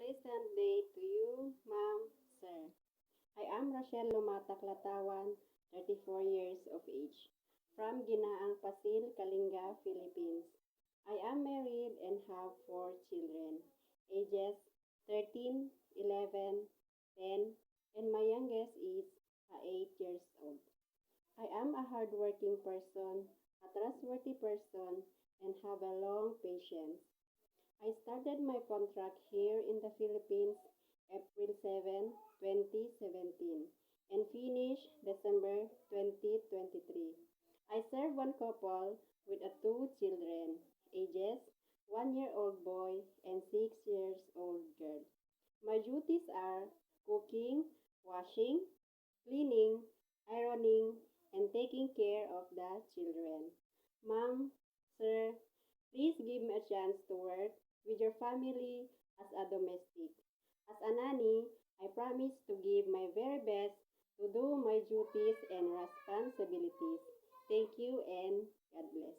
pleasant day to you, ma'am, sir. I am Rochelle Lumatak Latawan, 34 years of age, from Ginaang Pasil, Kalinga, Philippines. I am married and have 4 children, ages 13, 11, 10, and my youngest is 8 years old. I am a hardworking person, a trustworthy person, and have a long patience. I started my contract here in the Philippines April 7, 2017 and finished December 2023. I serve one couple with 2 children, ages 1-year-old boy and 6 years old girl. My duties are cooking, washing, cleaning, ironing, and taking care of the children. Mom, sir, please give me a chance to work with your family as a domestic. As a nanny, I promise to give my very best to do my duties and responsibilities. Thank you and God bless.